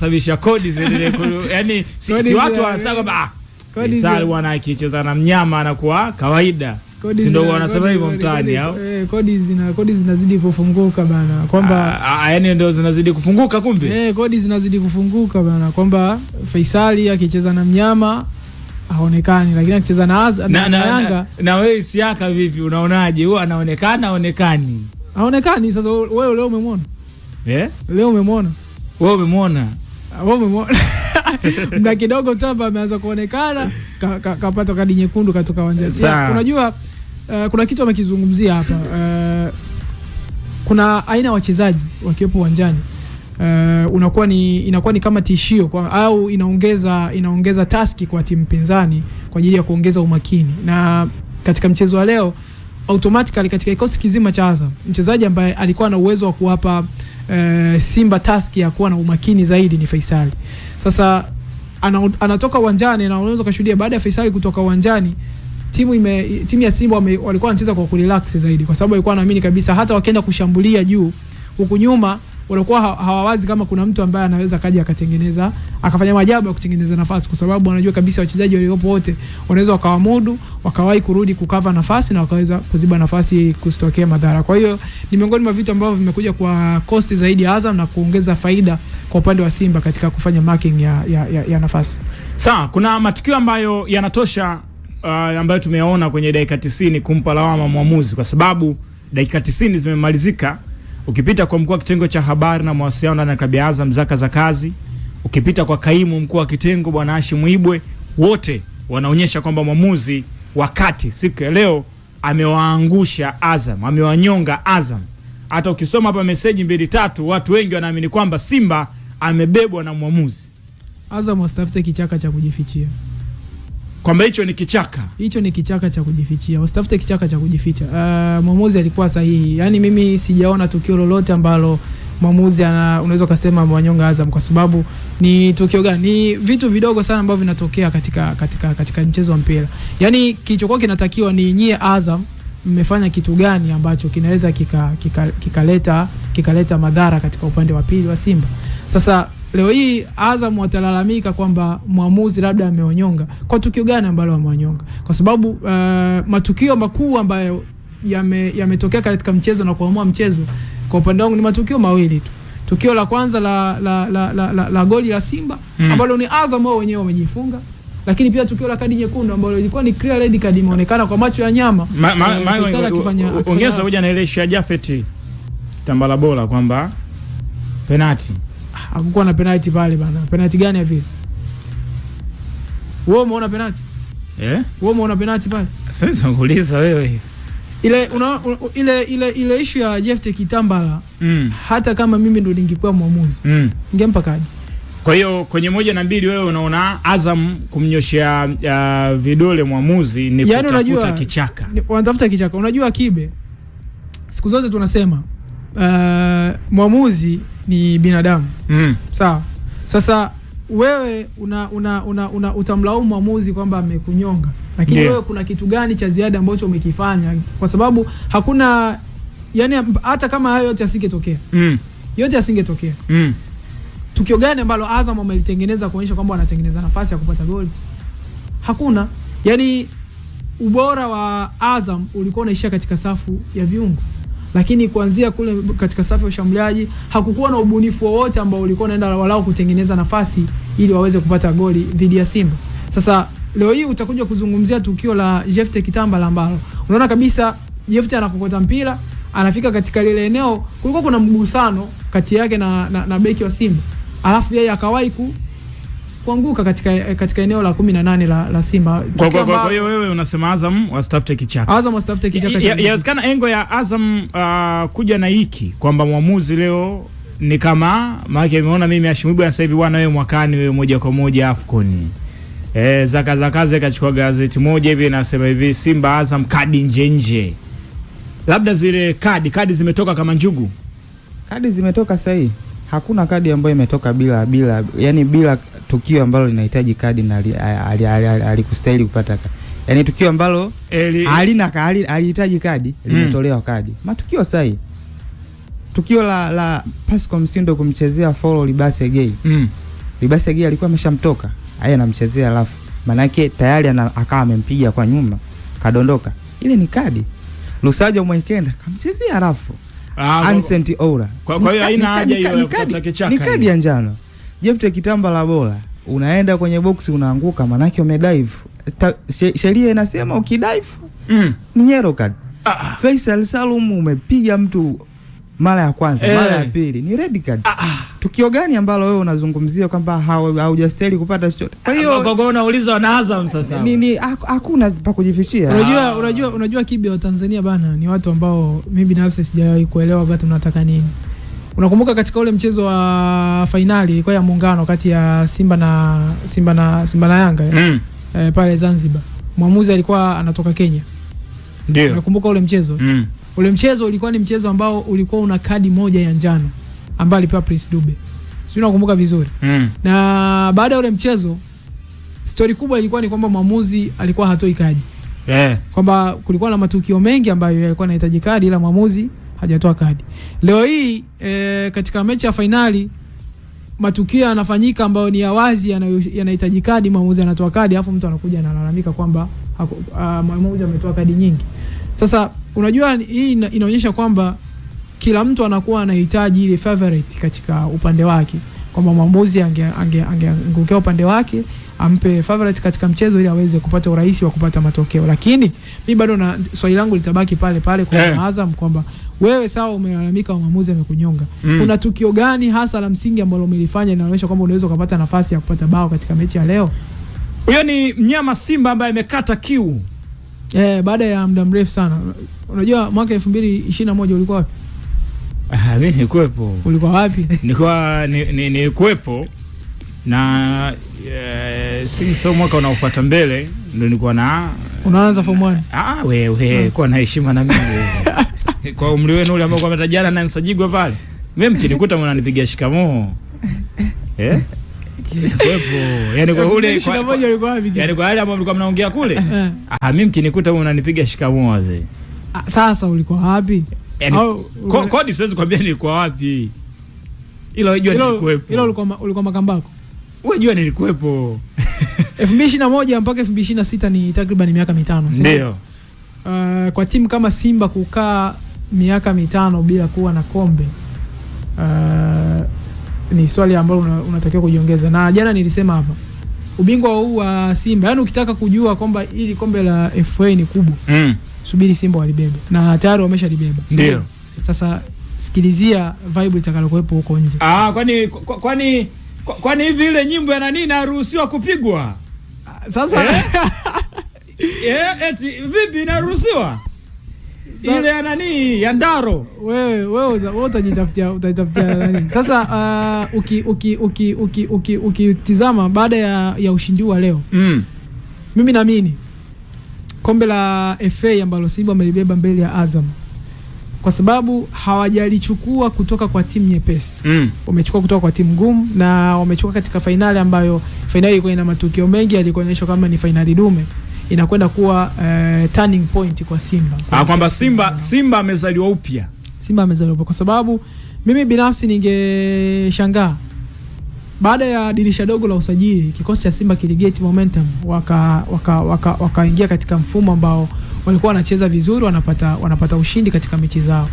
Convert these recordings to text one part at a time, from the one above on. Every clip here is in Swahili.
sababisha kodi zile yani si watu wanasema kwamba Faisal bwana akicheza na mnyama anakuwa kawaida. Si ndio wanasema hivyo mtaani au? Kodi zinazidi kufunguka bana kwamba yani ndio zinazidi kufunguka kumbe. Kodi zinazidi kufunguka bana kwamba Faisal akicheza na mnyama haonekani, lakini akicheza na Yanga na wewe Isiaka vipi unaonaje? Huwa anaonekana haonekani. Haonekani. Sasa wewe leo umemwona? Leo umemwona? Wewe umemwona? Wewe umemwona? Mda kidogo tamba ameanza kuonekana kapata kadi nyekundu katoka uwanjani. Unajua kuna kitu amekizungumzia hapa. Kuna aina wachezaji wakiwepo uwanjani inakuwa ni kama tishio au inaongeza taski kwa timu pinzani kwa ajili ya kuongeza umakini. Na katika mchezo wa leo automatically katika kikosi kizima cha Azam mchezaji ambaye alikuwa na uwezo wa kuwapa Simba taski ya kuwa na umakini zaidi ni Faisal. Sasa anatoka uwanjani na unaweza kushuhudia baada ya Faisal kutoka uwanjani timu ya Simba walikuwa wanacheza kwa kurelax zaidi, kwa sababu walikuwa wanaamini kabisa hata wakienda kushambulia juu huku nyuma walikuwa hawawazi kama kuna mtu ambaye anaweza kaja akafanya maajabu ya kutengeneza nafasi, kwa sababu wanajua kabisa wachezaji waliopo wote wanaweza wakawamudu wakawahi kurudi kukava nafasi na wakaweza kuziba nafasi kusitokea madhara. Kwa hiyo ni miongoni mwa vitu ambavyo vimekuja kwa cost zaidi ya Azam na kuongeza faida kwa upande wa Simba katika kufanya marking ya nafasi. Sawa, kuna matukio ambayo yanatosha ambayo tumeyaona kwenye dakika 90 kumpa lawama mwamuzi, kwa sababu dakika 90 zimemalizika. Ukipita kwa mkuu wa kitengo cha habari na mawasiliano ndani ya klabu ya Azam Zaka za kazi, ukipita kwa kaimu mkuu wa kitengo bwana Hashim Ibwe, wote wanaonyesha kwamba mwamuzi wakati siku ya leo amewaangusha Azam, amewanyonga Azam. Hata ukisoma hapa message 2-3 watu wengi wanaamini kwamba Simba amebebwa na mwamuzi. Azam wasitafute kichaka cha kujifichia. Kwamba hicho ni kichaka. Hicho ni kichaka cha kujifichia. Wasitafute kichaka cha kujificha. Mwamuzi alikuwa sahihi. Yaani mimi sijaona tukio lolote ambalo mwamuzi unaweza kusema mwanyonga Azam, kwa sababu ni tukio gani? Ni vitu vidogo sana ambavyo vinatokea katika mchezo wa mpira. Yaani kilichokuwa kinatakiwa ni nyie Azam mmefanya kitu gani ambacho kinaweza kikaleta madhara katika upande wa pili wa Simba. Sasa leo hii Azam watalalamika kwamba mwamuzi labda ameonyonga. Kwa tukio gani ambalo ameonyonga? Kwa sababu matukio makuu ambayo yametokea katika mchezo na kuamua mchezo kwa upande wangu ni matukio mawili tu. Tukio la kwanza la goli la Simba ambalo ni Azam wao wenyewe wamejifunga, lakini pia tukio la kadi nyekundu ambalo ilikuwa ni clear red card, imeonekana kwa macho ya nyama. Ongeza hoja na ile Shah Jafet tambala bora kwamba penalty. Hakukuwa na penalty pale bana. Penalty gani ya vile? Wewe umeona penalty? Wewe umeona penalty pale? Sasa nguliza wewe. Ile issue ya Jefte Kitambala, hata kama mimi ndo ningekuwa mwamuzi, ningempa kadi. Kwa hiyo kwenye 1 na 2 wewe unaona Azam kumnyoshia vidole mwamuzi ni yani kutafuta kichaka. Wanatafuta kichaka. Unajua Kibe, siku zote tunasema mwamuzi ni binadamu. Sawa. Sasa wewe utamlaumu mwamuzi kwamba amekunyonga, lakini wewe kuna kitu gani cha ziada ambacho umekifanya? Kwa sababu hakuna, yani hata kama hayo yote yasingetokea, yote yasingetokea, tukio gani ambalo Azam wamelitengeneza kuonyesha kwamba wanatengeneza nafasi ya kupata goli? Hakuna. Yani ubora wa Azam ulikuwa unaishia katika safu ya viungo, lakini kuanzia kule katika safu ya ushambuliaji hakukuwa na ubunifu wowote ambao ulikuwa unaenda walao kutengeneza nafasi ili waweze kupata goli dhidi ya Simba. Sasa leo hii utakuja kuzungumzia tukio la Jefte Kitambala ambalo unaona kabisa Jefte anakokota mpira, anafika katika lile eneo, kulikuwa kuna mgusano kati yake na beki wa Simba. Alafu yeye akawahi kuanguka katika eneo la 18 la Simba. Kwa hiyo wewe unasema Azam wasitafute kichaka. Azam wasitafute kichaka. Yawezekana engo ya Azam kuja na hiki kwamba mwamuzi leo ni kama maana ameona mimi Hashim Ibwe sasa hivi bwana wewe mwakani wewe moja kwa moja Afcon. Zaka kaze kachukua gazeti moja hivi nasema hivi Simba Azam kadi nje. Labda zile kadi zimetoka kama njugu. Kadi zimetoka sahihi. Hakuna kadi ambayo imetoka bila tukio ambalo linahitaji kadi na alikustahili kupata kadi. Yani tukio ambalo alihitaji kadi limetolewa kadi. Matukio sahihi. Tukio la Pascal Msindo kumchezea follow Libase Gay. Libase Gay alikuwa ameshamtoka, haya anamchezea alafu maana yake tayari akawa amempiga kwa nyuma kadondoka, ile ni kadi. Lusajo Mwekenda kamchezea alafu Ancient Oura, kwa hiyo haina haja hiyo ya kukata kichaka, ni kadi ya njano. Jefte Kitamba la bola, unaenda kwenye box unaanguka, maana yake umedive. Sheria inasema ukidive ni yellow card. Faisal Salum umepiga mtu mara ya kwanza, mara ya pili ni red card. Tukio gani ambalo wewe unazungumzia kwamba haujastahili kupata chochote? Kwa hiyo unauliza na Azam sasa. Hakuna pa kujifichia. Unajua Kibi wa Tanzania bana ni watu ambao mimi binafsi sijawahi kuelewa wakati tunataka nini. Unakumbuka katika ule mchezo wa finali kwa ya muungano kati ya Simba na Yanga pale Zanzibar. Mwamuzi alikuwa anatoka Kenya. Ndio. Unakumbuka ule mchezo? Ule mchezo ulikuwa ni mchezo ambao ulikuwa una kadi moja ya njano ambayo alipewa Prince Dube. Sio, nakumbuka vizuri. Na baada ya ule mchezo story kubwa ilikuwa ni kwamba mwamuzi alikuwa hatoi kadi. Kwamba kulikuwa na matukio mengi ambayo yalikuwa yanahitaji kadi ila mwamuzi hajatoa kadi. Leo hii katika mechi ya finali matukio yanafanyika ambayo ni ya wazi yanahitaji kadi, mwamuzi anatoa kadi, afu mtu anakuja analalamika kwamba mwamuzi ametoa kadi nyingi. Sasa unajua hii inaonyesha kwamba kila mtu anakuwa anahitaji ile favorite katika upande wake, kwamba mwamuzi angeangukia upande wake ampe favorite katika mchezo ili aweze kupata urahisi wa kupata matokeo. Lakini mimi bado na swali langu litabaki pale pale kwa Azam kwamba wewe sawa umelalamika mwamuzi amekunyonga. Kuna tukio gani hasa la msingi ambalo umelifanya inaonyesha kwamba unaweza kupata nafasi ya kupata bao katika mechi ya leo? Huyo ni mnyama Simba ambaye amekata kiu. Baada ya muda mrefu sana. Unajua mwaka 2021 ulikuwa wapi? Mimi nilikuwepo. Ulikuwa wapi? Nilikuwepo na sio mwaka unaofuata mbele ndio nilikuwa na unaanza form 1. Wewe kwa na heshima na mimi. Kwa umri wenu ule ambao umetajana na Nsajigwa pale. Mimi mkinikuta mnanipigia shikamoo. Kwepo. Yaani kwa ule yaani kwa wale ambao mlikuwa mnaongea kule. Mimi mkinikuta mnanipigia shikamoo wazee. Sasa ulikuwa wapi? Kodi siwezi kwambia nilikuwa wapi. Ila unajua nilikuwepo. Ila ulikuwa Makambako. Unajua nilikuwepo. 2021 mpaka 2026 ni takriban miaka 5. Ndio. Kwa timu kama Simba kukaa miaka 5 bila kuwa na kombe ni swali ambalo unatakiwa kujiongeza. Na jana nilisema hapa ubingwa huu wa Simba, yani ukitaka kujua kwamba ili kombe la FA ni kubwa subiri Simba walibeba na tayari wameshalibeba. Ndio. Sasa sikilizia vibe itakalokuepo huko nje. Kwani hivi ile nyimbo ya nani inaruhusiwa kupigwa? Sasa eti vipi inaruhusiwa? Ile ya nani ya Ndaro. Wewe utajitafutia nani? Sasa ukitizama baada ya ushindi wa leo. Mimi naamini kombe la FA ambalo Simba wamelibeba mbele ya Azam kwa sababu hawajalichukua kutoka kwa timu nyepesi. Wamechukua kutoka kwa timu ngumu na wamechukua katika finali ambayo finali ilikuwa ina matukio mengi yalikuonyesha kama ni finali dume. Inakwenda kuwa turning point kwa Simba. Kwamba Simba amezaliwa upya. Simba amezaliwa upya kwa sababu mimi binafsi ningeshangaa baada ya dirisha dogo la usajili kikosi cha Simba kiligeti momentum wakaingia katika mfumo ambao walikuwa wanacheza vizuri, wanapata ushindi katika mechi zao.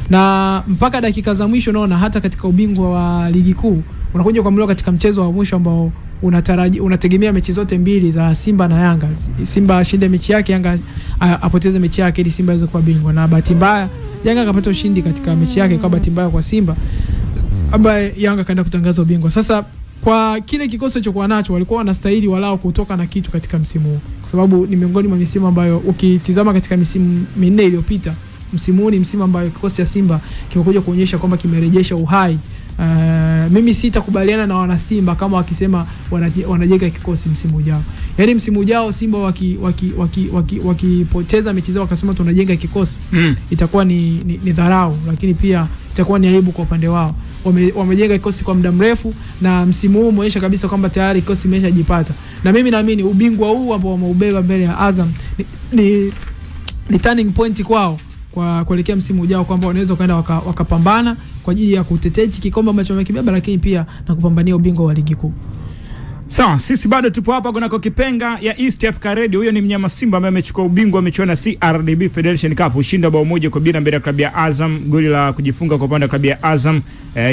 Na mpaka dakika za mwisho naona hata katika ubingwa wa ligi kuu unakuja kuamliwa katika mchezo wa mwisho ambao unategemea mechi zote mbili za Simba na Yanga. Simba ashinde mechi yake, Yanga apoteze mechi yake ili Simba iweze kuwa bingwa. Na bahati mbaya Yanga akapata ushindi katika mechi yake, kwa bahati mbaya kwa Simba ambaye Yanga kaenda kutangaza ubingwa. Sasa kwa kile kikosi kilichokuwa nacho walikuwa wanastahili walao kutoka na kitu katika msimu huu, kwa sababu ni miongoni mwa misimu ambayo ukitizama katika misimu minne iliyopita, msimu huu ni msimu ambayo kikosi cha Simba kimekuja kuonyesha kwamba kimerejesha uhai. Mimi sitakubaliana na wana Simba kama wakisema wanajenga kikosi msimu ujao. Yaani msimu ujao Simba wakipoteza mechi zao wakasema tunajenga kikosi, itakuwa ni dharau, lakini pia itakuwa ni aibu kwa upande wao. Wamejenga kikosi kwa muda mrefu na msimu huu umeonyesha kabisa kwamba tayari kikosi kimeshajipata. Na mimi naamini ubingwa huu ambao wameubeba mbele ya Azam ni turning point kwao kwa kuelekea msimu ujao, kwamba wanaweza kwenda wakapambana kwa ajili ya kutetea kikombe ambacho wamekibeba, lakini pia na kupambania ubingwa wa ligi kuu. Sawa, sisi bado tupo hapa kunako kipenga ya East Africa Radio. Huyo ni mnyama Simba ambaye amechukua ubingwa wa michuano CRDB Federation Cup, ushinda bao moja kwa bila mbele ya klabu ya Azam, goli la kujifunga kwa upande wa klabu ya Azam ya